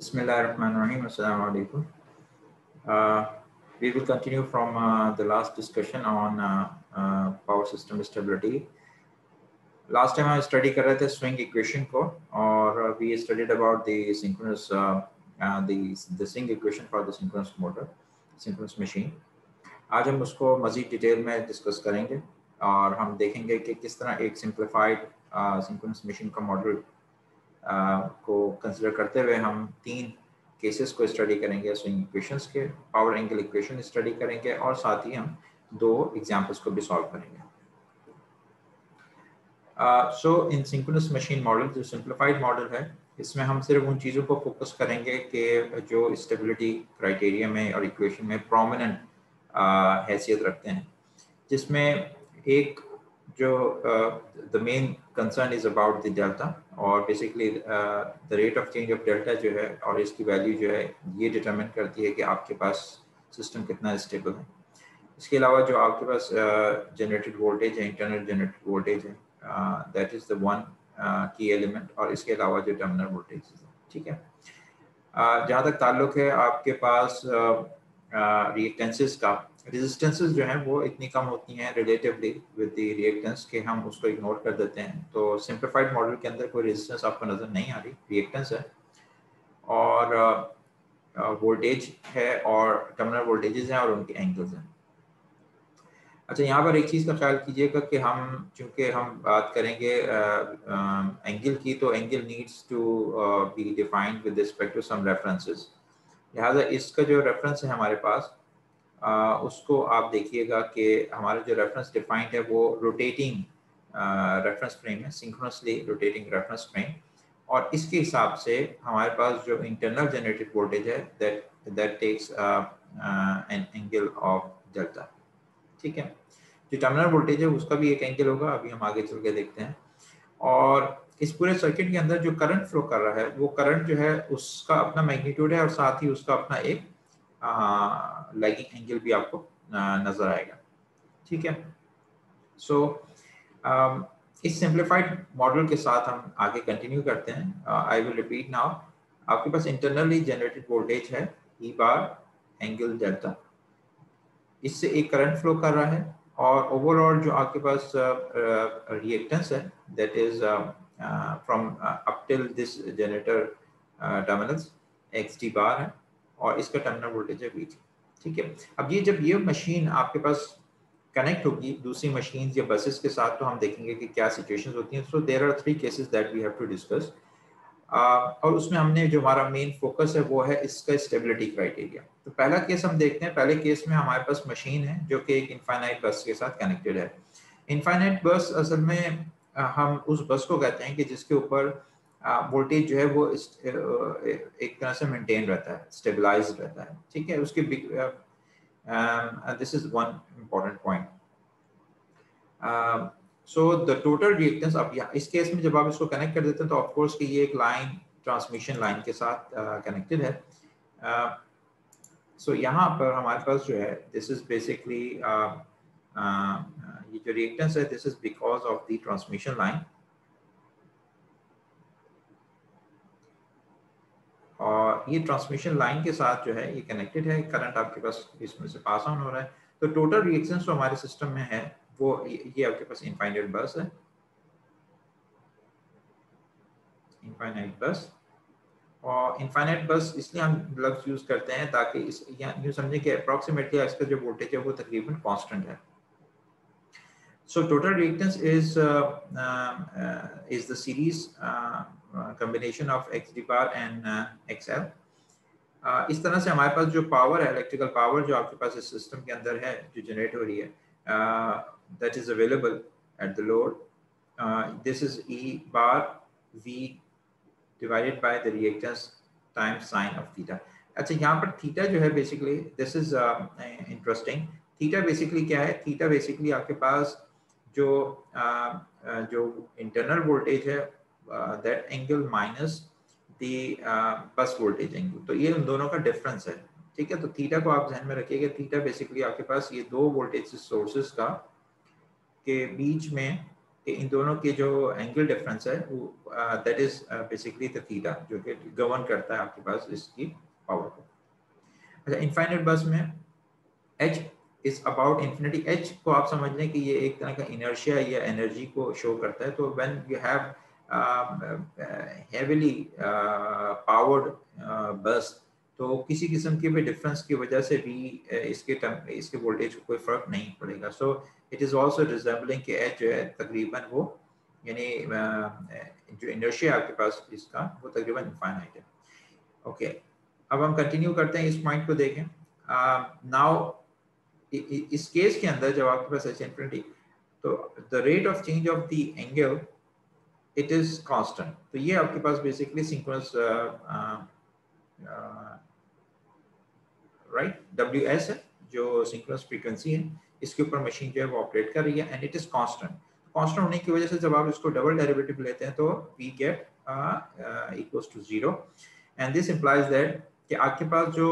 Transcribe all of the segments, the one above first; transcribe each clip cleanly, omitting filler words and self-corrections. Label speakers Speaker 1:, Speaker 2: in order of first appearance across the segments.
Speaker 1: Bismillahirrahmanirrahim. Assalamu alaikum. We will continue from the last discussion on power system stability. Last time I studied कर रहे थे swing equation को और we studied about the synchronous the swing equation for the synchronous motor, synchronous machine. आज हम उसको मज़ीद detail में डिस्कस करेंगे और हम देखेंगे कि किस तरह एक सिंप्लीफाइड सिंक्रोनस मशीन का मॉडल को कंसिडर करते हुए हम तीन केसेस को स्टडी करेंगे स्विंग इक्वेशंस के, पावर एंगल इक्वेशन स्टडी करेंगे और साथ ही हम दो एग्जांपल्स को भी सॉल्व करेंगे। सो इन सिंक्रोनस मशीन मॉडल जो सिंप्लीफाइड मॉडल है, इसमें हम सिर्फ उन चीज़ों को फोकस करेंगे कि जो स्टेबिलिटी क्राइटेरिया में और इक्वेशन में प्रोमिनेंट हैसियत रखते हैं, जिसमें एक जो the main concern is about the delta और basically the rate of change of delta जो है और इसकी वैल्यू जो है ये डिटरमिन करती है कि आपके पास सिस्टम कितना स्टेबल है। इसके अलावा जो आपके पास जनरेटेड वोल्टेज है, इंटरनल जनरेटेड वोल्टेज है, दैट इज़ द वन की एलिमेंट, और इसके अलावा जो टर्मिनल वोल्टेज है, ठीक है। जहाँ तक ताल्लुक है आपके पास रिएक्टेंसेस का, रेजिस्टेंसेस जो हैं वो इतनी कम होती हैं रिलेटिवली विद द रिएक्टेंस के हम उसको इग्नोर कर देते हैं। तो सिंप्लीफाइड मॉडल के अंदर कोई रेजिस्टेंस आपको नज़र नहीं आ रही, रिएक्टेंस है और वोल्टेज है और टर्मिनल वोल्टेजेस हैं और उनके एंगल्स हैं। अच्छा, यहाँ पर एक चीज़ का ख्याल कीजिएगा कि हम चूँकि हम बात करेंगे एंगल की, तो angle needs to be defined with respect to some references. लिहाजा इसका जो रेफरेंस है हमारे पास उसको आप देखिएगा कि हमारा जो रेफरेंस डिफाइंड है वो रोटेटिंग रेफरेंस फ्रेम है, सिंक्रोनसली रोटेटिंग रेफरेंस फ्रेम, और इसके हिसाब से हमारे पास जो इंटरनल जनरेटेड वोल्टेज है that takes an angle of delta, ठीक है। जो टर्मिनल वोल्टेज है उसका भी एक एंगल होगा, अभी हम आगे चल के देखते हैं। और इस पूरे सर्किट के अंदर जो करंट फ्लो कर रहा है वो करंट जो है उसका अपना मैग्नीट्यूड है और साथ ही उसका अपना एक लैगिंग एंगल भी आपको नजर आएगा, ठीक है। सो इस सिंप्लीफाइड मॉडल के साथ हम आगे कंटिन्यू करते हैं। I will repeat now. आपके पास इंटरनली जनरेटेड वोल्टेज है ई बार एंगल डेल्टा, इससे एक करंट फ्लो कर रहा है और ओवरऑल जो आपके पास रिएक्टेंस है that is from up till this generator terminals x D बार है और इसका टर्मिनल वोल्टेज है वी, ठीक है। अब ये जब ये मशीन आपके पास कनेक्ट होगी दूसरी मशीन या बसेस के साथ, तो हम देखेंगे कि क्या सिचुएशंस होती हैं। So there are three cases that we have to discuss और उसमें हमने जो हमारा मेन फोकस है वो है इसका स्टेबिलिटी क्राइटेरिया। तो पहला केस हम देखते हैं। पहले केस में हमारे पास मशीन है जो कि एक इनफाइनाइट बस के साथ कनेक्टेड है। इनफाइनाइट बस असल में हम उस बस को कहते हैं कि जिसके ऊपर वोल्टेज जो है वो एक तरह से मेंटेन रहता है, स्टेबलाइज रहता है, ठीक है। उसके this is one important point. So the total reactance, अब यहाँ इस केस में जब आप इसको कनेक्ट कर देते हैं तो ऑफ कोर्स कि ये एक लाइन ट्रांसमिशन लाइन के साथ कनेक्टेड है। सो यहाँ पर हमारे पास जो है दिस इज बेसिकली ये जो रिएक्टेंस है this is because of the transmission line, और ये ट्रांसमिशन लाइन के साथ जो है ये कनेक्टेड है, करंट आपके पास इसमें से पास ऑन हो रहा है। तो टोटल रिएक्टेंस जो हमारे सिस्टम में है वो ये आपके पास इनफाइनाइट बस है, इनफाइनाइट बस। और इनफाइनाइट बस इसलिए हम लफ्ज़ यूज करते हैं ताकि इस यूँ समझें कि अप्रॉक्सीमेटली इसका जो वोल्टेज है वो तकरीबन कांस्टेंट है। So total reactance is the series combination of x d bar and xl। इस तरह से हमारे पास जो पावर है, इलेक्ट्रिकल पावर जो आपके पास इस सिस्टम के अंदर है जो जनरेट हो रही है, that is available at the load, this is e bar v divided by the reactance times sign of theta. अच्छा, यहाँ पर थीटा जो है basically this is interesting. Theta basically क्या है? थीटा बेसिकली आपके पास जो इंटरनल वोल्टेज है that angle minus the bus voltage angle, तो ये उन दोनों का डिफरेंस है, ठीक है। तो थीटा को आप ध्यान में रखिएगा। थीटा बेसिकली आपके पास ये दो वोल्टेज सोर्सेस का के बीच में कि इन दोनों के जो एंगल डिफरेंस है वो that is basically the theta, जो कि गवर्न करता है आपके पास इसकी पावर को। अच्छा, इनफाइनाइट बस में h is about infinity. h को आप समझ लें कि ये एक तरह का इनर्शिया या एनर्जी को शो करता है। तो when you have heavily powered बस, तो किसी किस्म के भी डिफरेंस की वजह से भी इसके वोल्टेज को कोई फर्क नहीं पड़ेगा। So it is also resembling कि h जो है तकरीबन वो यानी जो इनर्शिया आपके पास इसका वो तकरीबन इनफाइनाइट है। ओके, अब हम कंटिन्यू करते हैं, इस पॉइंट को देखें। नाउ इस केस के अंदर जब आपके पास h इंफिनिटी, तो the rate of change of the angle it is constant. तो ये आपके पास बेसिकली सिंक्रोनस राइट WS है, जो सिंक्रोनस फ्रीक्वेंसी है, इसके ऊपर मशीन जो है वो ऑपरेट कर रही है and it is constant. Constant होने की वजह से जब आप इसको डबल डेरिवेटिव लेते हैं तो we get equals to 0 and this implies that कि आपके पास जो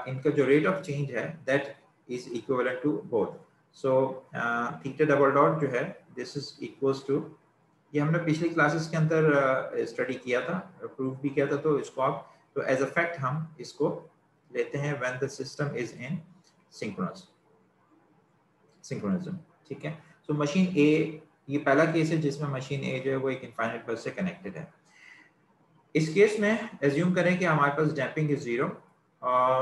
Speaker 1: इनका जो रेट ऑफ चेंज है that is equivalent to both. So theta double dot जो है दिस इज इक्वल्स टू, ये हमने पिछली क्लासेस के अंदर स्टडी किया था, प्रूफ भी किया था। तो इसको आप तो एज अ फैक्ट हम इसको लेते हैं when the system is in synchronism. ठीक है, सो मशीन ए, ये पहला केस है जिसमें मशीन ए जो है वो एक इनफाइनाइट बस से कनेक्टेड है। इस केस में एज्यूम करें कि हमारे पास damping is 0,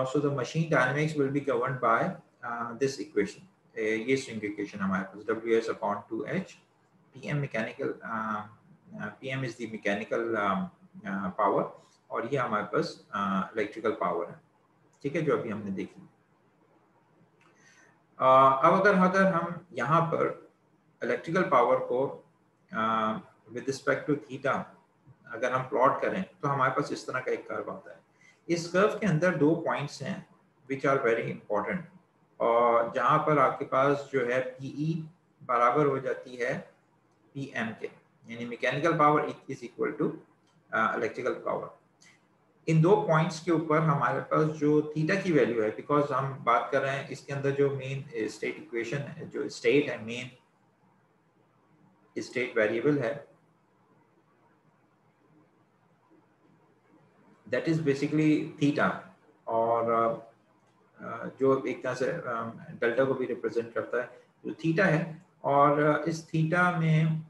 Speaker 1: so the machine dynamics will be governed by this equation. ये स्ट्रिंग इक्वेशन हमारे पास WS/2H, PM mechanical, PM is the mechanical power और ये हमारे पास इलेक्ट्रिकल पावर है। ठीक है, जो अभी हमने देखी। अब अगर हम यहाँ पर इलेक्ट्रिकल पावर को विद रिस्पेक्ट टू थीटा अगर हम प्लॉट करें तो हमारे पास इस तरह का एक कर्व आता है। इस कर्व के अंदर 2 पॉइंट्स हैं विच आर वेरी इंपॉर्टेंट, और जहाँ पर आपके पास जो है PE बराबर हो जाती है PM के, यानी mechanical power is equal to electrical power. इन 2 पॉइंट्स के ऊपर हमारे पास जो थीटा की वैल्यू है, बिकॉज हम बात कर रहे हैं इसके अंदर जो मेन स्टेट इक्वेशन है, जो स्टेट है, मेन स्टेट वेरिएबल है, दैट इज बेसिकली थीटा, और जो एक तरह से डेल्टा को भी रिप्रेजेंट करता है जो थीटा है। और इस थीटा में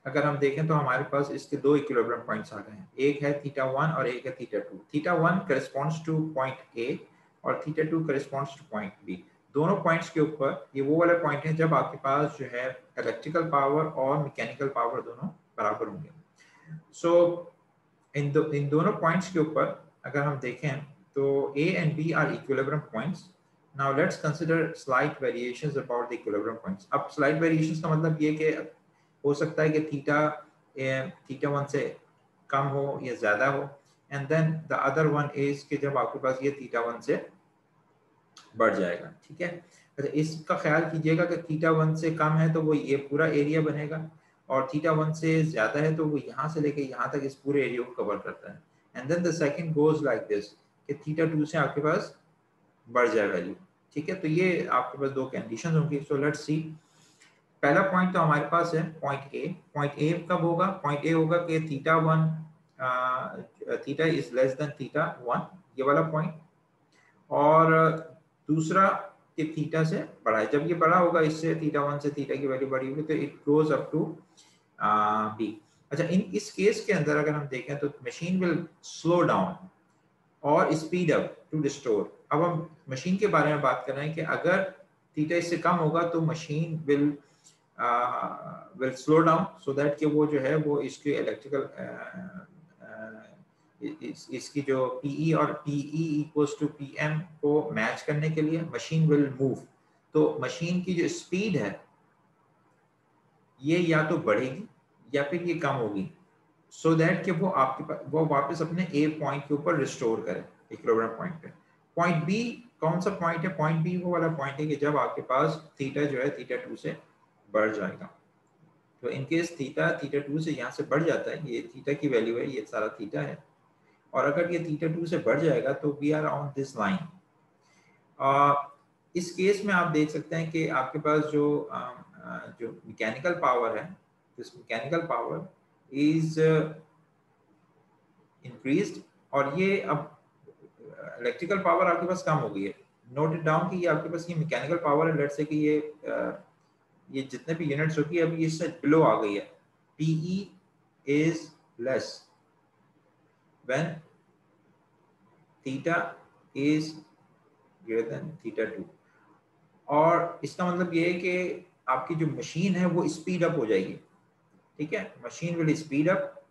Speaker 1: अगर हम देखें तो हमारे पास इसके 2 इक्विलिब्रियम पॉइंट्स आ गए हैं, एक है थीटा 1 और एक है theta 2। Theta 1 corresponds two point A और theta 2 corresponds two point B। दोनों पॉइंट्स के ऊपर ये वो वाले पॉइंट हैं जब आपके पास जो है इलेक्ट्रिकल पावर और मैकेनिकल पावर दोनों बराबर होंगे। सो इन दोनों पॉइंट्स के ऊपर अगर हम देखें तो A and B are equilibrium points. Now let's consider slight variations about the equilibrium points. अब slight variations का मतलब ये कि हो सकता है कि थीटा 1 से कम हो या ज्यादा हो, and then the other one is कि जब आपके पास ये थीटा 1 से बढ़ जाएगा। ठीक है, अच्छा इसका ख्याल कीजिएगा कि थीटा 1 से कम है तो वो ये पूरा एरिया बनेगा, और थीटा 1 से ज्यादा है तो वो यहाँ से लेके यहाँ तक इस पूरे एरिया को कवर करता है। And then the second goes like this कि थीटा 2 से आपके पास बढ़ जाए वैल्यू। ठीक है, तो ये आपके पास 2 कंडीशन होंगी। सो लेट्स सी, पहला पॉइंट तो हमारे पास है पॉइंट ए। पॉइंट ए कब होगा? पॉइंट ए होगा कि theta 1 theta is less than theta 1, ये वाला पॉइंट। और दूसरा कि थीटा से बड़ा है, जब ये बड़ा होगा इससे थीटा 1 से थीटा की वैल्यू बड़ी होगी तो it goes up to be. अच्छा, इस केस के अंदर अगर हम देखें तो मशीन विल स्लो डाउन और स्पीड अप टू रिस्टोर। अब हम मशीन के बारे में बात कर रहे हैं कि अगर थीटा इससे कम होगा तो machine will slow down so that कि वो जो है वो इसके इलेक्ट्रिकल इसकी जो PE और PE इक्वल्स टू PM को मैच करने के लिए मशीन विल मूव। तो मशीन की जो स्पीड है ये या तो बढ़ेगी या फिर ये कम होगी, सो दैट कि वो आपके पास वो वापस अपने A पॉइंट के ऊपर रिस्टोर करे इक्विलिब्रियम पॉइंट पे। पॉइंट B कौन सा पॉइंट है? पॉइंट B वो वाला पॉइंट है कि जब आपके पास थीटा जो है थीटा 2 से बढ़ जाएगा। तो इन केस थीटा 2 से यहाँ से बढ़ जाता है, ये थीटा की वैल्यू है, ये सारा थीटा है, और अगर ये थीटा 2 से बढ़ जाएगा तो we are on this line. इस केस में आप देख सकते हैं कि आपके पास जो जो मैकेनिकल पावर है, this mechanical power is increased, और ये अब इलेक्ट्रिकल पावर आपके पास कम हो गई है। नोट इट डाउन कि ये आपके पास ये मैकेनिकल पावर है, लेट्स से कि ये जितने भी यूनिट्स होगी अभी इससे बिलो आ गई है। PE is less when theta is greater than theta 2, और इसका मतलब ये है कि आपकी जो मशीन है वो स्पीड अप हो जाएगी, ठीक है, मशीन विल स्पीड अप,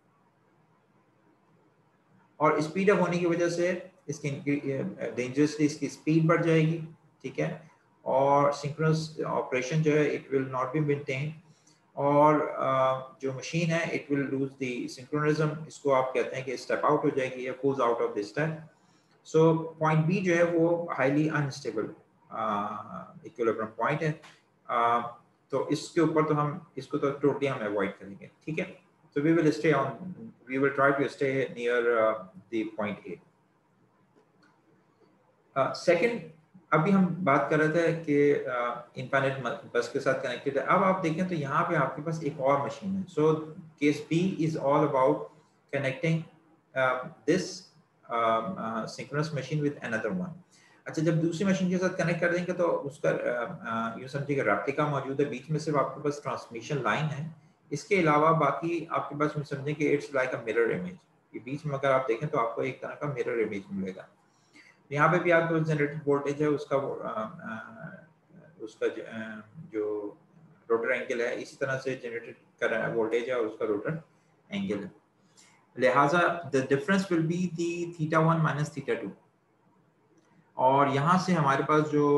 Speaker 1: और स्पीड अप होने की वजह से इसकी डेंजरसली इसकी स्पीड बढ़ जाएगी, ठीक है, और सिंक्रोनस ऑपरेशन जो है it will not be maintain, और जो मशीन है it will lose the synchronism, इसको आप कहते हैं कि स्टेप आउट हो जाएगी या pulls out of the step. So point B जो है वो हाईली अनस्टेबल इक्विलिब्रियम पॉइंट है, तो इसके ऊपर तो हम इसको तो टोटली हम अवॉइड करेंगे, ठीक है। So we will try to stay near the point A. Second, अभी हम बात कर रहे थे कि इनफाइनाइट बस के साथ कनेक्टेड है। अब आप देखें तो यहाँ पे आपके पास एक और मशीन है। So case B is all about connecting this synchronous machine with another one. अच्छा, जब दूसरी मशीन के साथ कनेक्ट कर देंगे तो उसका यूँ समझिएगा रेप्लिका मौजूद है, बीच में सिर्फ आपके पास ट्रांसमिशन लाइन है, इसके अलावा बाकी आपके पास समझें कि it's like a mirror image, ये बीच में अगर आप देखें तो आपको एक तरह का मिरर इमेज मिलेगा। यहाँ पे भी आपको जनरेटेड वोल्टेज है उसका जो रोटर एंगल है इसी तरह से जनरेटेड कर रहा है वोल्टेज है और उसका रोटर एंगल है, लिहाजा the difference will be the θ1 minus θ2, और यहाँ से हमारे पास जो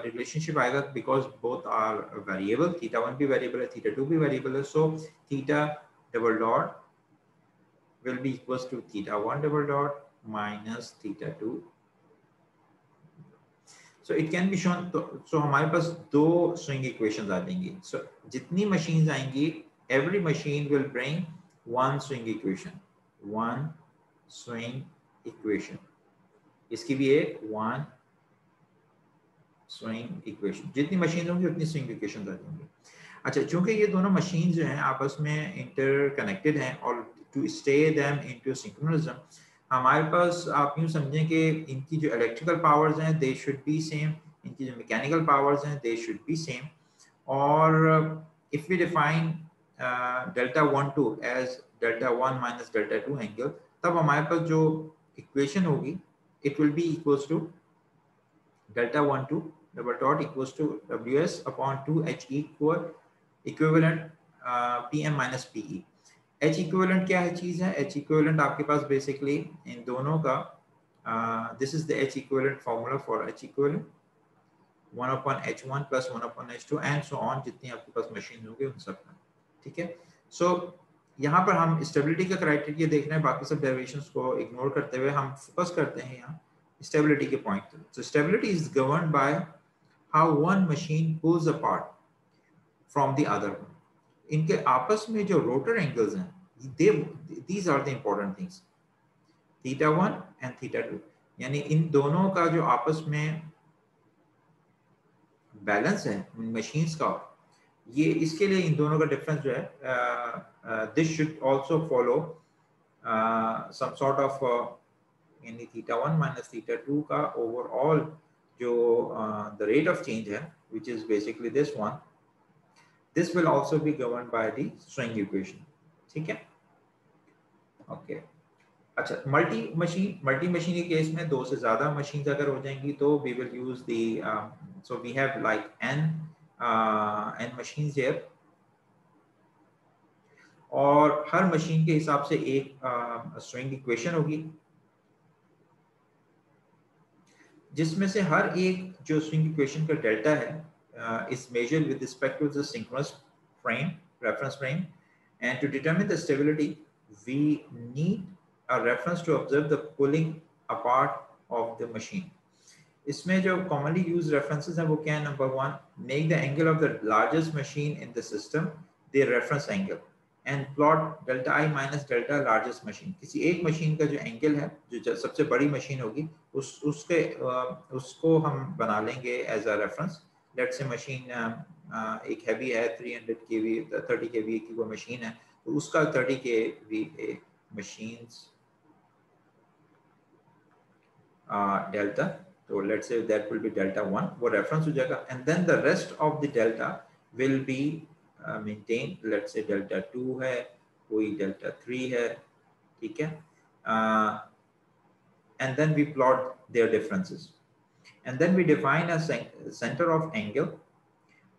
Speaker 1: रिलेशनशिप आएगा, बिकॉज बोथ आर वेरिएबल, θ1 भी वेरिएबल है, θ2 भी वेरिएबल है, सो theta double dot will be equals to θ1 double dot minus θ2. So it can be shown, so हमारे पास दो स्विंग इक्वेशंस आ जाएंगी। So जितनी मशीन्स आएंगी, every machine will bring one swing equation, one swing equation, इसकी भी एक one swing equation, जितनी machine होंगी उतनी स्विंग इक्वेशन आ जाएंगी। अच्छा, चूंकि ये दोनों मशीन जो हैं आपस में इंटरकनेक्टेड हैं और to stay them into synchronism, हमारे पास आप यूँ समझें कि इनकी जो इलेक्ट्रिकल पावर्स हैं दे शुड बी सेम, इनकी जो मैकेनिकल पावर्स हैं दे शुड बी सेम, और if we define delta 1 2 as delta 1 minus delta 2 angle, तब हमारे पास जो इक्वेशन होगी it will be equals to delta 1 2 double dot equals to ws upon 2 h equivalent pm minus pe। h equivalent क्या है चीज है? h equivalent आपके पास बेसिकली इन दोनों का this is the h equivalent formula for h equivalent 1 upon h1 plus 1 upon h2 and so on, जितनी आपके पास machine होगी उन सब का, ठीक है। सो यहाँ पर हम स्टेबिलिटी का क्राइटेरिया देख रहे हैं, बाकी सब डेरिवेशंस को इग्नोर करते हुए हम फोकस करते हैं यहाँ stability के point। So stability is governed by how one machine pulls apart from the other one। इनके आपस में जो rotor angles हैं, these are the important things, θ1 and θ2, यानी इन दोनों का जो आपस में बैलेंस है मशीन्स का, ये इसके लिए इन दोनों का डिफरेंस जो है this should also follow some sort of, यानी θ1 माइनस θ2 का ओवरऑल जो द रेट ऑफ चेंज है which is basically this one, this will also be governed by the swing equation, ठीक है, ओके। अच्छा, मल्टी मशीन के केस में दो से ज्यादा मशीन अगर हो जाएंगी तो we will use the so we have like n machines here, और हर मशीन के हिसाब से एक स्विंग इक्वेशन होगी, जिसमें से हर एक जो स्विंग इक्वेशन का डेल्टा है is measured with respect to the synchronous frame, reference frame, and to determine the stability we need a reference to observe the pulling apart of the machine. इसमें जो कॉमनली यूज रेफरेंसेस हैं वो क्या है? Number 1, make the angle of the largest machine in the system the reference angle and plot delta I minus delta largest machine. किसी एक machine का जो एंगल है, जो सबसे बड़ी मशीन होगी, उसको हम बना लेंगे as a reference, let's say machine एक हैवी है 300 kV 30 kV की कोई मशीन है, तो उसका 30 kV machines delta, तो let's say that will be delta 1, वो reference हो जाएगा, and then the rest of the delta will be maintained. let's say delta 2 है, कोई delta 3 है, ठीक है, and then we plot their differences, and then we define a center of angle,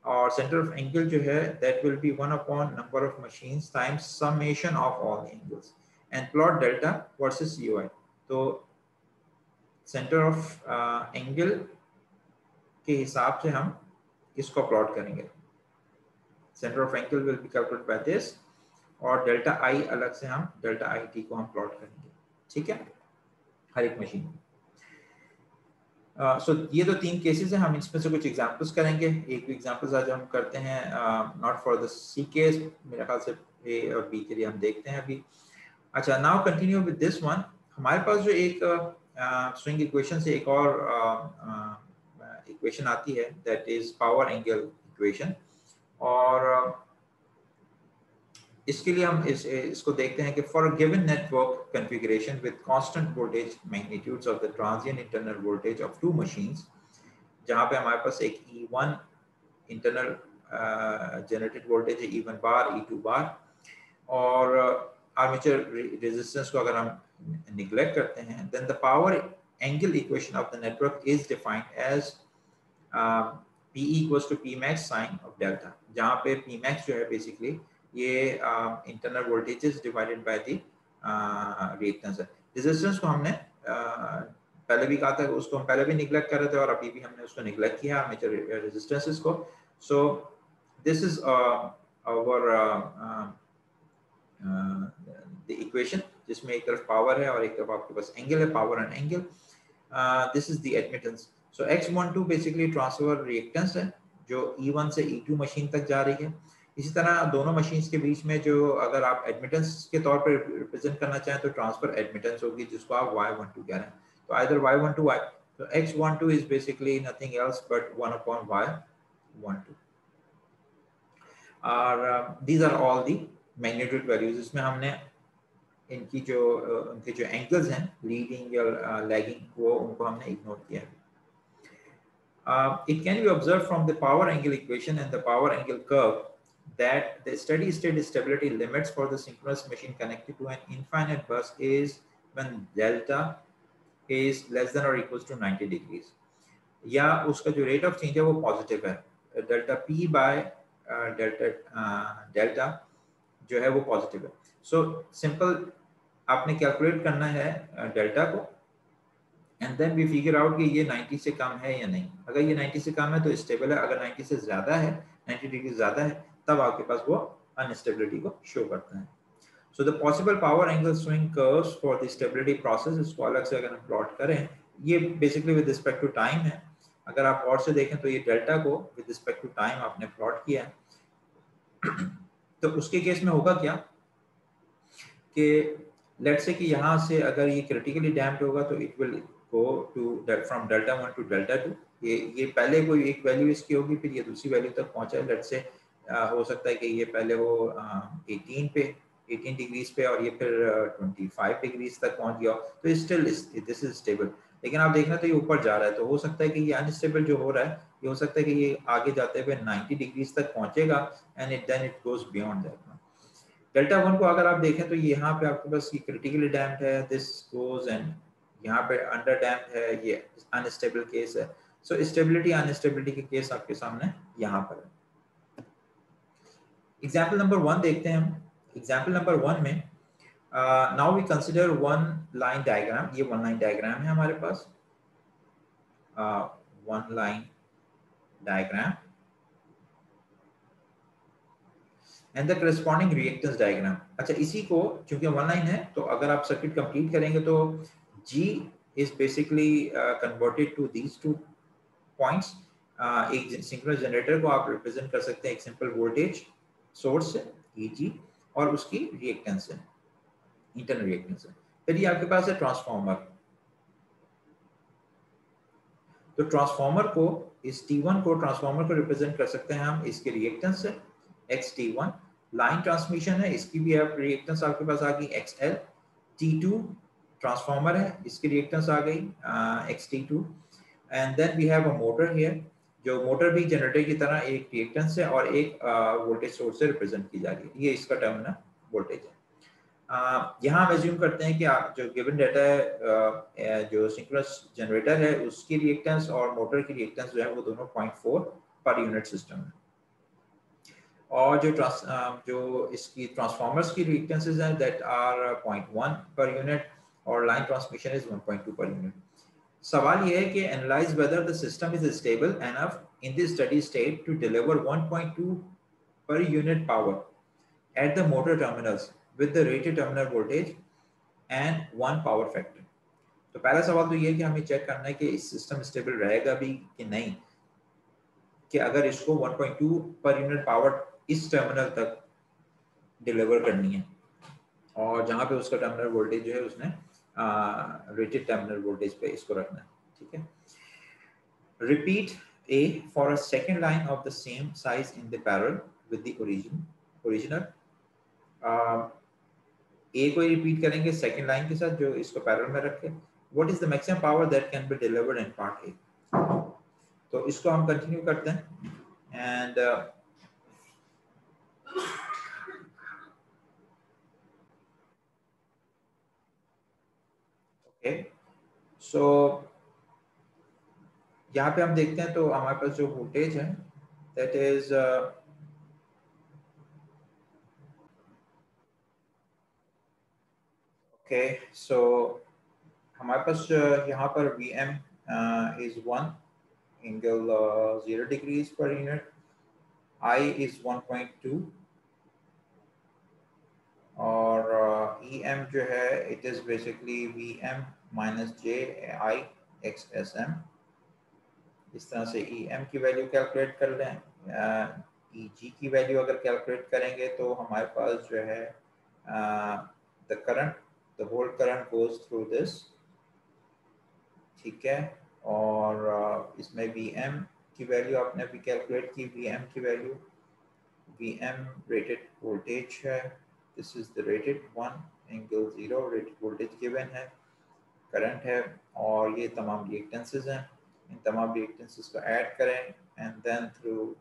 Speaker 1: और center of angle जो है that will be 1 upon number of machines times summation of all the angles, and plot delta versus UI. तो centre of angle के हिसाब से हम इसको plot करेंगे, centre of angle will be calculated by this, और डेल्टा आई अलग से हम डेल्टा आई टी को हम प्लॉट करेंगे, ठीक है, हर एक मशीन। सो ये तो 3 केसेस हैं, हम इसमें से कुछ एग्जांपल्स करेंगे। एक एग्जांपल्स आज हम करते हैं not for the C case, मेरे ख्याल से ए और बी के लिए हम देखते हैं अभी। अच्छा, now continue with this one. हमारे पास जो एक स्विंग इक्वेशन से एक और इक्वेशन आती है, that is power angle equation, और इसके लिए हम इसको देखते हैं कि for a given network configuration with constant voltage magnitudes of the transient internal voltage of 2 machines, जहां पे हमारे पास एक E1 इंटरनल जनरेटेड वोल्टेज है, E1 बार, E2 बार, और आर्मेचर रेजिस्टेंस को अगर हम निग्लेक्ट करते हैं, then the power angle equation of the network is defined as P equals to P max sine of delta, जहां पे P मैक्स जो है बेसिकली ये internal voltages divided by the reactance है। रेजिस्टेंस को हमने पहले भी कहा था, उसको हम पहले भी निग्लेक्ट कर रहे थे और अभी भी हमने उसको निग्लेक्ट किया, आर्मेचर रेजिस्टेंसेस को। So this is our the equation, जिसमें एक तरफ पावर है और एक तरफ आपके पास एंगल है, power and angle. This is the admittance. So X12 basically transfer reactance है जो E1 से E2 मशीन तक जा रही है। इसी तरह दोनों मशीन्स के बीच में जो अगर आप एडमिटेंस के तौर पर रिप्रेजेंट करना चाहें तो ट्रांसफर एडमिटेंस होगी, जिसको आप Y12 कह रहे हैं। तो आइदर Y12 Y, तो X12 is basically nothing else but 1 upon Y12, और these are all the magnitude values। इसमें हमने इनकी जो उनके जो एंगल्स हैं, लीडिंग या लैगिंग, वो उनको हमने इग्नोर किया है। It can be observed from the power angle equation and the power angle curve that the steady state stability limits for the synchronous machine connected to an infinite bus is when delta is less than or equals to 90 degrees, या उसका जो rate of change है वो positive है, delta p by delta जो है वो positive है। So simple, आपने कैलकुलेट करना है डेल्टा को, and then we figure out कि ये 90 से कम है या नहीं। अगर ये 90 से कम है तो स्टेबल है, अगर 90 से ज्यादा है, 90 डिग्री ज्यादा है, तब आपके पास वो अनस्टेबिलिटी को शो करता है। So the possible power angle swing curves for the stability process, इसको अलग से अगर हम प्लॉट करें, ये basically with respect to time है। अगर आप और से देखें तो ये डेल्टा को विद रिस्पेक्ट टू टाइम आपने प्लॉट किया है। तो उसके केस में होगा क्या कि लेट्स से कि यहाँ से अगर ये क्रिटिकली डैम्प्ड होगा तो it will go to from delta 1 to delta 2, ये पहले कोई एक वैल्यू इसकी होगी, फिर ये दूसरी वैल्यू तक पहुंचा है। लेट्स से हो सकता है कि ये पहले हो 18 डिग्रीज पे और ये फिर 25 डिग्रीज तक पहुंच गया, तो स्टिल दिस इज स्टेबल। लेकिन आप देखना तो ये ऊपर जा रहा है, तो हो सकता है कि ये अनस्टेबल जो हो रहा है, ये हो सकता है कि ये आगे जाते हुए 90 डिग्रीज तक पहुंचेगा, and then it goes beyond that. Delta 1 को अगर आप देखें तो यहाँ पे आपके पास ये क्रिटिकली डैम्प्ड है, दिस गोज, एंड यहाँ पे अंडर डैम्प्ड है, ये अनस्टेबल केस है। सो स्टेबिलिटी अनस्टेबिलिटी के केस आपके सामने यहाँ पर है। एग्जाम्पल नंबर 1 देखते हैं हम। एग्जाम्पल नंबर 1 में now we consider one line diagram. ये वन लाइन डायग्राम है हमारे पास, one line diagram and the corresponding reactance diagram. अच्छा, इसी को चूंकि वन लाइन है तो अगर आप सर्किट कंप्लीट करेंगे तो G is basically converted to these 2 points। एक सिंक्रोनस जनरेटर को आप रिप्रेजेंट कर सकते हैं एक सिंपल वोल्टेज सोर्स से EG, और उसकी रिएक्टेंस है, इंटरनल रिएक्टेंस है। फिर ये आपके पास है ट्रांसफार्मर। तो ट्रांसफार्मर को इस T1 को ट्रांसफार्मर को रिप्रेजेंट कर सकते हैं हम इसके रिएक्टेंस से XT1। लाइन ट्रांसमिशन है, इसकी भी आप रिएक्टेंस आपके पास आ गई XL। T2 ट्रांसफार्मर है, इसकी रिएक्टेंस आ गई XT2। And then we have a motor here, जो मोटर भी जनरेटर की तरह एक रिएक्टेंस है और एक वोल्टेज सोर्स से रिप्रेजेंट की जा रही है। ये इसका टर्मिनल वोल्टेज है। यहाँ हम एज्यूम करते हैं कि आप जो गिवन डाटा है, जो सिंक्रोनस जनरेटर है उसकी रिएक्टेंस और मोटर की रिएक्टेंस जो है वो दोनों 0.4 पर यूनिट सिस्टम है, और जो इसकी ट्रांसफार्मर्स की रिएक्टेंसेस हैं दैट आर 0.1 पर यूनिट, और line transmission is 1.2 per unit. सवाल ये है कि analyse whether the system is stable enough in this steady state to deliver 1.2 per unit power at the motor terminals with the rated terminal voltage and 1 power factor। तो पहला सवाल तो ये है कि हमें चेक करना है कि इस सिस्टम स्टेबल रहेगा भी कि नहीं, कि अगर इसको 1.2 पर यूनिट पावर इस टर्मिनल तक डिलीवर करनी है और जहां पे उसका टर्मिनल वोल्टेज जो है उसने रेटेड टर्मिनल वोल्टेज पे इसको रखना है। ठीक है, repeat A for a second line of the same size in the parallel with the original। A को रिपीट करेंगे सेकंड लाइन के साथ जो इसको पैरेलल में रखे। What is the maximum power that can be delivered in part A. तो इसको हम कंटिन्यू करते हैं एंड ओके, सो यहाँ पे हम देखते हैं तो हमारे पास जो वोल्टेज है दैट इज ओके, सो हमारे पास यहाँ पर Vm is 1 angle 0 degrees per unit, I is 1.2 और EM जो है it is basically Vm minus JI XSM। इस तरह से EM की वैल्यू कैलकुलेट कर लें। EG की वैल्यू अगर कैलकुलेट करेंगे तो हमारे पास जो है the current, the whole current goes through this. ठीक है, और इसमें Vm की वैल्यू आपने भी कैलकुलेट की। Vm की वैल्यू, Vm रेटेड वोल्टेज है, this is the rated 1 angle 0 rated voltage given है, करंट है, और ये तमाम रिएक्टेंसेस हैं। इन तमाम रिएक्टेंसेस को ऐड करें and then through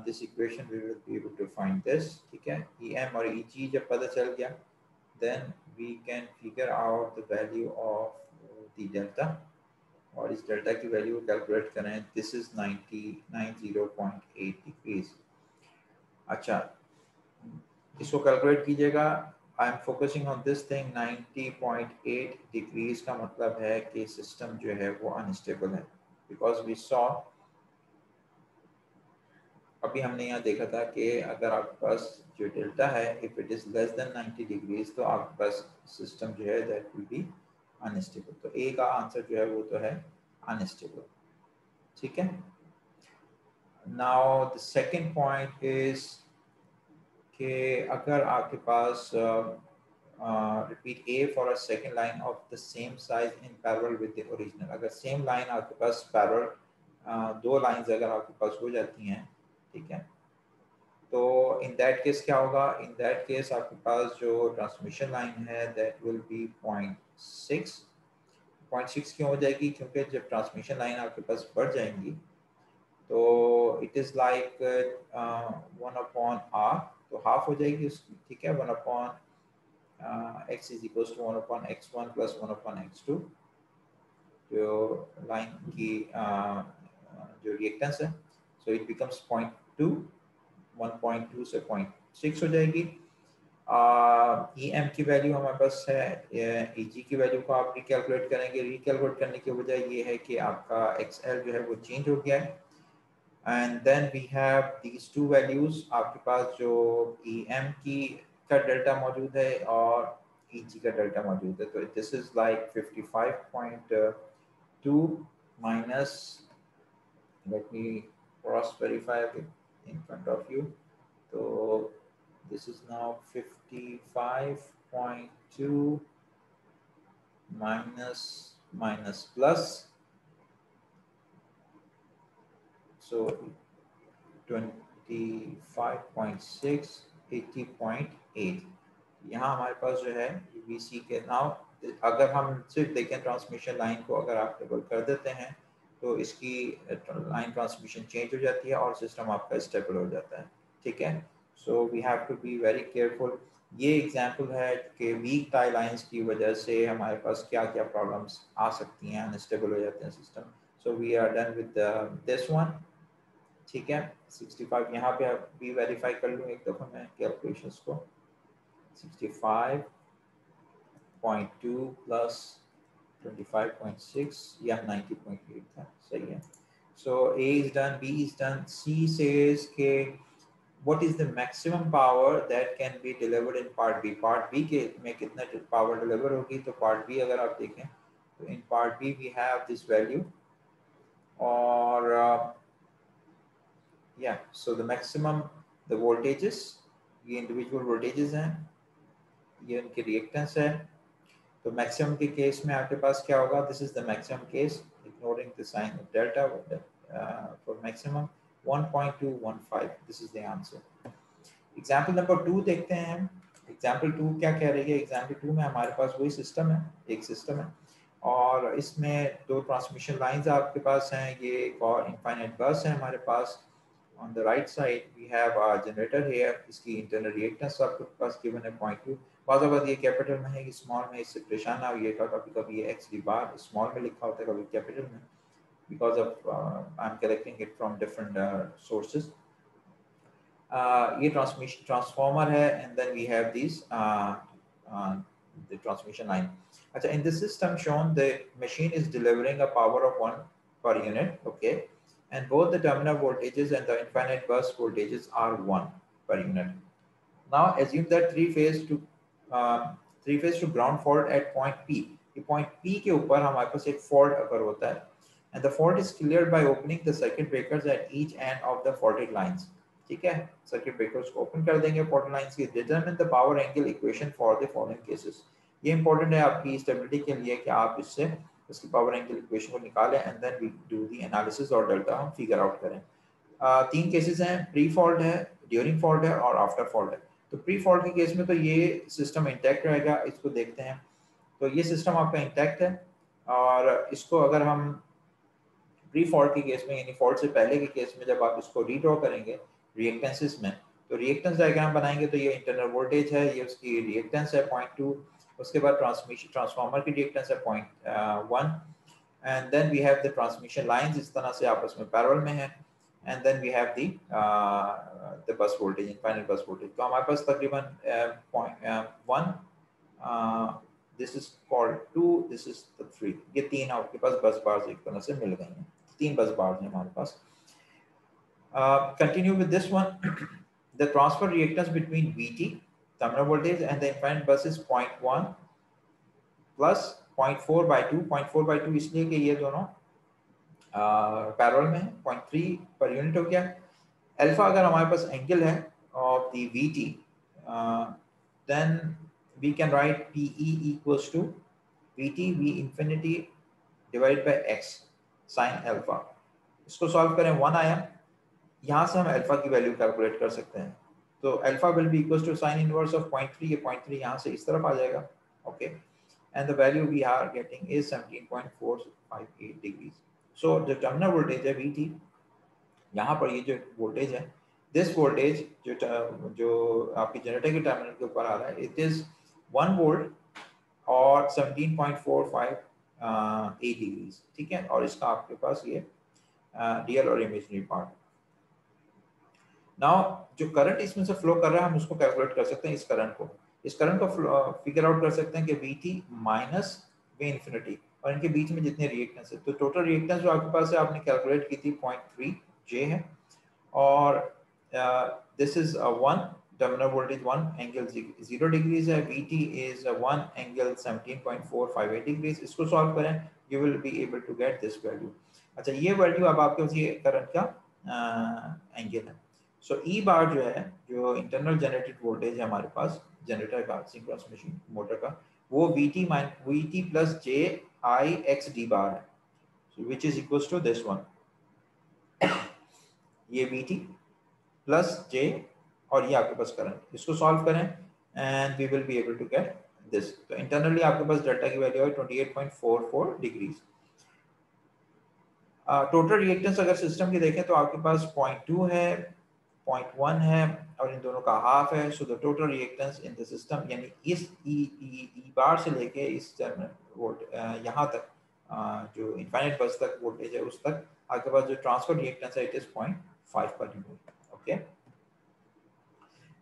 Speaker 1: this equation we will be able to find this. ठीक है, EM और EG जब पता चल गया then we can figure out the value of the delta, और इस डेल्टा की वैल्यू कैलकुलेट करें। This is 90.8 degrees. अच्छा, इसको कैलकुलेट कीजिएगा। I am focusing on this thing. 90.8 degrees का मतलब है कि सिस्टम जो है वो अनस्टेबल है, बिकॉज वी सॉ, अभी हमने यहाँ देखा था कि अगर आपके पास जो डेल्टा है if it is less than 90 degrees तो आपके पास सिस्टम जो है दैट विल बी अनस्टेबल। तो ए का आंसर जो है वो तो है अनस्टेबल। ठीक है, now the second point is कि अगर आपके पास repeat A for a second line of the same size in parallel with the original। अगर सेम लाइन आपके पास पैरेलल दो लाइंस अगर आपके पास हो जाती हैं, ठीक है, तो इन दैट केस क्या होगा? इन दैट केस आपके पास जो ट्रांसमिशन लाइन है दैट विल बी 0.6। 0.6 क्यों हो जाएगी? क्योंकि जब ट्रांसमिशन लाइन आपके पास बढ़ जाएंगी तो इट इज़ लाइक 1/r, तो हाफ हो जाएगी उसकी। ठीक है, 1/r x is equals to 1/x1 plus 1/x2। जो लाइन की जो रिएक्टेंस है, सो इट बिकम्स 0.2, 1.2 से 0.6 हो जाएगी। EM की वैल्यू हमारे पास है, EG की वैल्यू को आप रिकैलकुलेट करेंगे। रिकैलकुलेट करने की वजह ये है कि आपका XL जो है वो चेंज हो गया है, and then we have these two values. आपके पास जो EM की का डेल्टा मौजूद है और EG का डेल्टा मौजूद है, तो this is like 55.2 minus, let me cross verify in front of you, तो this is now 55.2 minus minus plus so 25.6 80.8 यहाँ हमारे पास जो है VC के नाउ अगर हम सिर्फ देखें ट्रांसमिशन लाइन को अगर आप डबल कर देते हैं तो इसकी लाइन ट्रांसमिशन चेंज हो जाती है और सिस्टम आपका स्टेबल हो जाता है, ठीक है। So we have to be very careful. ये एग्जांपल है कि वीक टाई लाइंस की वजह से हमारे पास क्या क्या प्रॉब्लम्स आ सकती हैं, अनस्टेबल हो जाते हैं सिस्टम। So we are done with this one, ठीक है। 65 यहाँ पे भी वेरीफाई कर लूँ एक दफ़ा मैं कैलकुलेशंस को। 65.2 प्लस 25.6 या 90.8 था, सही है। So A is done, B is done. C says के what is the maximum power that can be delivered in part B? Part B के में कितना power deliver होगी? तो part B अगर आप देखें तो in part B we have this value और yeah, so the maximum the voltages, ये individual voltages हैं, ये उनके reactance है। तो मैक्सिमम के केस में आपके पास क्या होगा? This is the maximum case ignoring the sine of delta for maximum 1.215, this is the answer. Example number 2 देखते हैं हम। एग्जांपल 2 क्या कह रही है? एग्जांपल 2 में हमारे पास वही सिस्टम है, एक सिस्टम है और इसमें दो ट्रांसमिशन लाइंस आपके पास हैं, ये एक और इनफाइनाइट बस है हमारे पास। On the right side we have a generator here, इसकी internal reactance आपके पास given है 0.2। बाज़ ये कैपिटल में है कि स्मॉल में, इससे परेशान ना होइएगा, कभी कभी ये एक्स डी बार स्मॉल में लिखा होता है, कभी कैपिटल में, because of I am collecting it from different sources. ये ट्रांसमिशन ट्रांसफॉर्मर है and then we have this the transmission line. अच्छा, in this system shown the machine is delivering a power of 1 per unit, okay, and both the terminal voltages and the infinite bus voltages are 1 per unit. Now assume that three phase to ground fault at point P. ये point P के ऊपर हमारे पास एक fault अगर होता है and the fault is cleared by opening the circuit breakers at each end of the faulted lines, ठीक है। circuit breakers को open कर देंगे faulted lines की। determine the power angle equation for the following cases। ये important है आपकी stability के लिए कि आप इससे उसकी पावर एंगल इक्वेशन को निकालें and then we do the analysis और डेल्टा हम फिगर आउट करें। तीन केसेस हैं, प्री फॉल्ट है, ड्यूरिंग फॉल्ट है और आफ्टर फॉल्ट है। तो प्री फॉल्ट के केस में तो ये सिस्टम इंटैक्ट रहेगा, इसको देखते हैं। तो ये सिस्टम आपका इंटैक्ट है और इसको अगर हम प्री फॉल्ट के केस में यानी फॉल्ट से पहले के केस में जब आप इसको रीड्रॉ करेंगे रिएक्टेंसेस में, तो रिएक्टेंस डायग्राम बनाएंगे तो ये इंटरनल वोल्टेज है, ये उसकी रिएक्टेंस है 0.2, उसके बाद ट्रांसमिशन ट्रांसफार्मर की रिएक्टेंस है 0.1 and then we have the transmission lines इस तरह से आपस में पैरेलल में है and then we have the bus voltage, final bus voltage. तो हमारे पास तकरीबन 0.1, this is called 2, this is the 3, ये तीन आपके पास बस बार्स एक तरह से मिल गई हैं, तीन बस बार्स हैं हमारे पास। Continue with this one. The transfer reactance between VT, terminal voltage, and the infinite bus is 0.1 plus 0.4 by 2. 0.4 by 2 इसलिए कि ये दोनों पैरेलल में है। 0.3 पर यूनिट हो गया। अल्फा अगर हमारे पास एंगल है of the VT, then we can write PE equals to VT V infinity divided by X sin alpha। इसको सॉल्व करें 1 आया, यहाँ से हम अल्फा की वैल्यू कैलकुलेट कर सकते हैं। तो alpha will be equals to sine inverse of 0.3, ये 0.3 यहाँ से इस तरफ आ जाएगा, okay, and the value we are getting is 17.458 degrees. So the terminal voltage है VT, यहाँ पर ये जो वोल्टेज है, दिस वोल्टेज जो आपकी जनरेटर के टर्मिनल के ऊपर आ रहा है, इट इज 1 वोल्ट और 17.458 डिग्रीज, ठीक है। और इसका आपके पास ये रियल और इमेजिनरी पार्ट। नाउ जो करंट इसमें से फ्लो कर रहा है हम उसको कैलकुलेट कर सकते हैं, इस करंट को फिगर आउट कर सकते हैं कि VT माइनस V इंफिनिटी और इनके बीच में जितने रिएक्टेंस है। तो टोटल रिएक्टेंस जो आपके पास है आपने कैलकुलेट की थी 0.3 J है और this is 1 terminal voltage 1 angle 0 degrees है, VT इज 1 एंगल 17.458 डिग्रीज। इसको सॉल्व करें you will be able to get this value. अच्छा, ये वैल्यू अब आपके पास ये करंट का एंगल है। सो ई बार जो है, जो इंटरनल जनरेटेड वोल्टेज है हमारे पास जनरेटर का, सिंक्रोनस मशीन मोटर का, वो VT plus JI X D बार है, so which is equals to this one। ये VT प्लस J और ये आपके पास करंट, इसको सॉल्व करें and we will be able to get this. तो इंटरनली आपके पास डेल्टा की वैल्यू है 28.44 डिग्रीज। टोटल रिएक्टेंस अगर सिस्टम की देखें तो आपके पास 0.2 है, 0.1 है और इन दोनों का हाफ है। So the total reactance in the system यानी इस ई बार से लेके इस वोल्ट यहाँ तक जो इनफाइनाइट बस तक वोल्टेज है उस तक आपके पास जो ट्रांसफर रिएक्टेंस है it is 0.5 per unit. Okay,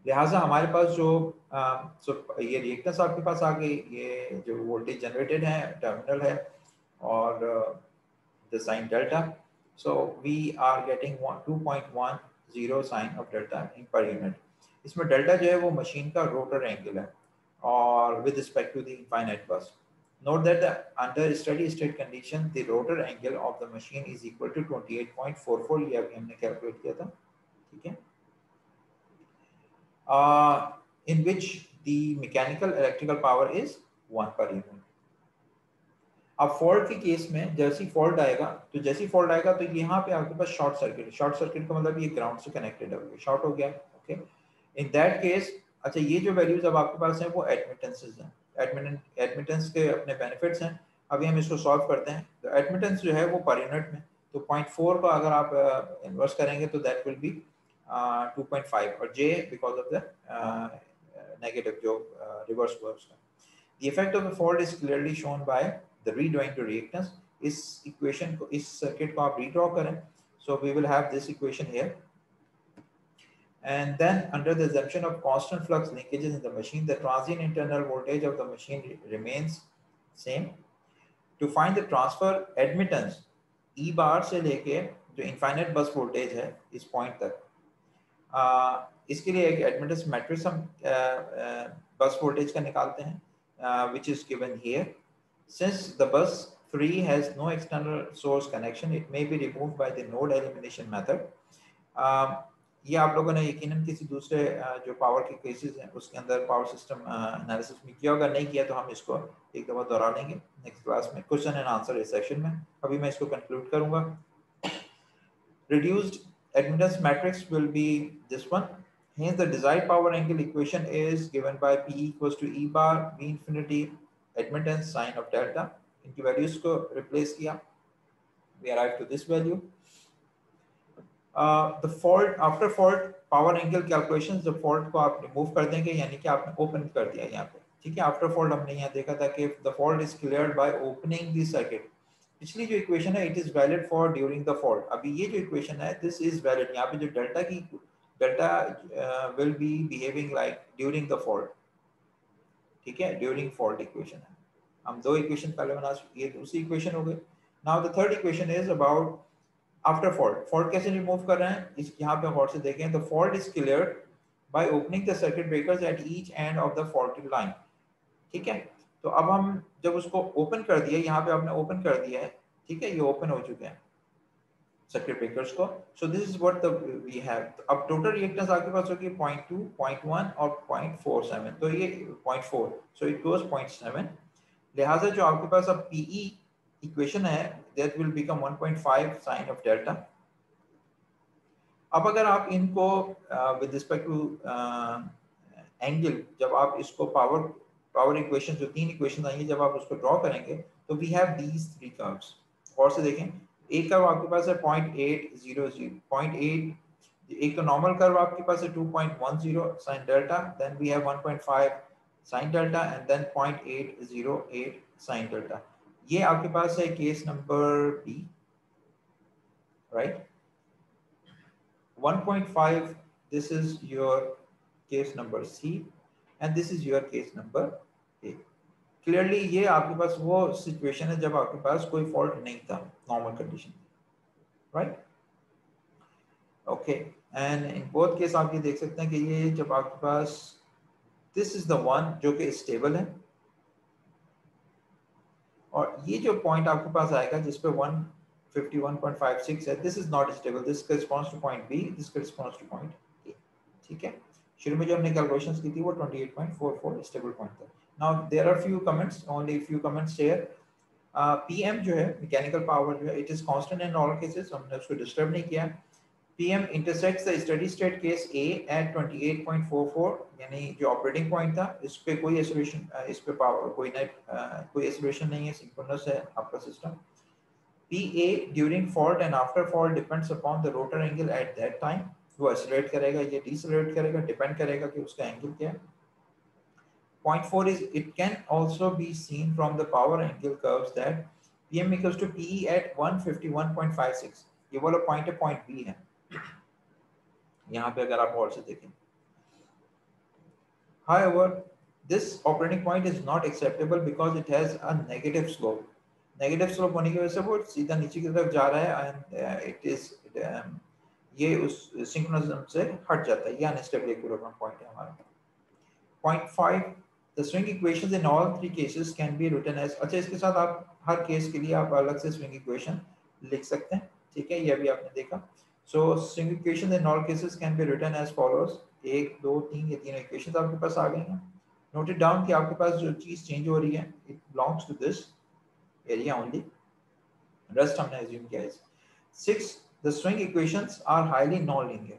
Speaker 1: लिहाजा हमारे पास जो ये रिएक्टेंस आपके पास आ गई, ये जो वोल्टेज जनरेटेड है टर्मिनल है और the sign delta. So we are getting 2.10 sin of delta in per unit. इसमें डेल्टा जो है वो मशीन का रोटर एंगल है और with respect to the infinite bus. Note that under steady state condition the rotor angle of the machine is equal to 28.44, ये अभी हमने कैलकुलेट किया था, ठीक है, in which the mechanical electrical power is 1 per unit. अब fault के case में जैसी फॉल्ट आएगा तो यहाँ पे आपके पास शॉर्ट सर्किट का मतलब ये ग्राउंड से कनेक्टेड है, शॉर्ट हो गया। ओके, इन दैट केस अच्छा ये जो वैल्यूज अब आपके पास हैं वो एडमिटेंसेस हैं, एडमिटेंस के अपने बेनिफिट्स हैं। अभी हम इसको सॉल्व करते हैं। तो एडमिटेंस जो है वो पर यूनिट में, तो 0.4 को अगर आप इन्वर्स करेंगे तो दैट विल बी 2.5 और जे बिकॉज ऑफ द नेगेटिव जो रिवर्स हुआ उसका। The effect of a fault is clearly shown by the redrawing to reactance. इस इक्वेशन को, इस सर्किट को आप redraw करें, so we will have this equation here, and then under the assumption of constant flux linkages in the machine, the transient internal voltage of the machine remains same. To find the transfer admittance E bar से लेके जो infinite bus voltage है इस point तक, इसके लिए एक admittance matrix हम बस वोल्टेज का निकालते हैं, which is given here. Since the bus 3 has no external source connection, it may be removed by the node elimination method. ये आप लोगों ने यकीनन किसी दूसरे जो पावर के केसेस हैं उसके अंदर पावर सिस्टम एनालिसिस में किया होगा, नहीं किया तो हम इसको एक दफ़ा दोहरा लेंगे नेक्स्ट क्लास में, क्वेश्चन एंड आंसर इस सेशन में। अभी मैं इसको कंक्लूड करूँगा। Reduced admittance matrix will be this one. Hence, the desired power angle equation is given by P equals to E bar V infinity admittance sine of delta. इनकी values को replace किया, we arrive to this value. The fault after fault power angle calculations, the fault को आप remove कर देंगे, यानी कि आपने open कर दिया यहाँ पे, ठीक है। After fault हमने यहाँ देखा था कि the fault is cleared by opening the circuit. पिछली जो इक्वेशन है it is valid for during the fault, अभी ये जो इक्वेशन है दिस इज वैलिड। यहाँ पे जो delta will be behaving like during the fault, ठीक है, ड्यूरिंग फॉल्ट इक्वेशन है। हम दो इक्वेशन पहले बना, ये दूसरी इक्वेशन हो गई। Now the third equation is about after fault. Fault कैसे रिमूव कर रहे हैं, इस यहाँ पे गौर से देखें, the fault is cleared by opening the circuit breakers at each end of the faulted line, ठीक है। तो अब हम जब उसको ओपन कर दिया, यहाँ पे आपने ओपन कर दिया है, ठीक है, ये ओपन हो चुके हैं सर्किट ब्रेकर्स को। So this is what we have. अब टोटल रिएक्टेंस आपके पास होगी 0.2, 0.1 और 0.47, तो ये 0.4, सो इट गोज 0.7। लिहाजा जो आपके पास अब पीई इक्वेशन है that will become 1.5 sine of delta. अब अगर आप इनको विद रिस्पेक्ट टू एंगल, जब आप इसको पावर इक्वेशन, जो तीन इक्वेशन आएंगी, जब आप उसको ड्रॉ करेंगे तो we have these three curves. और से देखें, एक कर्व आपके पास है 0.8, एक तो नॉर्मल कर्व आपके पास है 2.10 sin delta, then we have 1.5 sin delta and then 0.808 sin delta. ये आपके पास है case number B, right. 1.5 this is your case number C and this is your case number A. Clearly ये आपके पास वो सिचुएशन है जब आपके पास कोई फॉल्ट नहीं था, normal condition, right. Okay, and in both case आप ये देख सकते हैं कि ये जब आपके पास दिस इज द वन जो कि स्टेबल है, और ये जो पॉइंट आपके पास आएगा जिस पे 151.56 है, this is not stable, this corresponds to point B, this corresponds to point A, ठीक है। शुरू में जो हमने कैलकुलेशंस की थी वो 28.44 स्टेबल पॉइंट था। Now there are few comments, only few comments here. PM जो है मैकेनिकल पावर जो है it is constant in all cases, हमने उसको डिस्टर्ब नहीं किया। PM intersects the steady state case A at 28.44, यानी जो ऑपरेटिंग पॉइंट था इस पे कोई एक्सेलरेशन, इस पे पावर कोई एक्सेलरेशन नहीं है, सिंक्रोनस है आपका system. PA during fault and after fault depends upon the rotor angle at that time. वो एक्सेलरेट करेगा, ये डिसेलरेट करेगा, डिपेंड करेगा कि उसका एंगल क्या है. Point 4 is it can also be seen from the power angle curves that PM equals to PE at 151.56. ये वाला पॉइंट है, पॉइंट B है यहाँ पे अगर आप और से देखें. However, this operating point is not acceptable because it has a negative slope. Negative slope होने की वजह से वो सीधा नीचे की तरफ जा रहा है एंड इट इज ये उस सिंक्रोनिज्म से हट जाता है. ये अनस्टेबल इक्विलिब्रियम पॉइंट है हमारा. Point 5, the swing equations in all three cases can be written as. अच्छा, इसके साथ आप हर केस के लिए आप अलग से स्विंग इक्वेशन लिख सकते हैं, ठीक है, ये भी आपने देखा. So swing equation in all cases can be written as follows. 1 2 3 ये तीनों इक्वेशंस आपके पास आ गई हैं. नोट इट डाउन कि आपके पास जो चीज चेंज हो रही है it belongs to this area only, rest हमने assume किया है. 6, the swing equations are highly non-linear.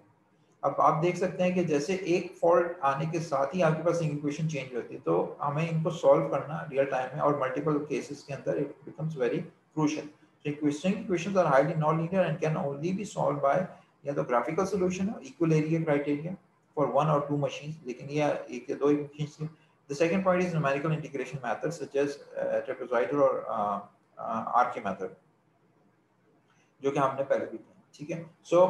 Speaker 1: अब आप देख सकते हैं कि जैसे एक फॉल्ट आने के साथ ही आपके पास swing equation चेंज होती है, तो हमें इनको सॉल्व करना रियल टाइम में और मल्टीपल केसेस के अंदर it becomes very crucial. swing equations are highly non-linear and can only be solved by या तो ग्राफिकल सॉल्यूशन हो, equal area criteria for 1 or 2 machines, लेकिन ये एक या दो machines. The second point is numerical integration methods such as trapezoidal or RK method, जो कि हमने पहले भी किया, ठीक है. So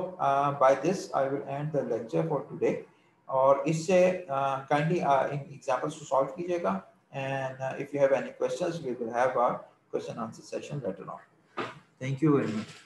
Speaker 1: by this I will end the lecture for today. और इससे kindly in examples to solve कीजिएगा, and if you have any questions we will have a question answer session later on. Thank you very much.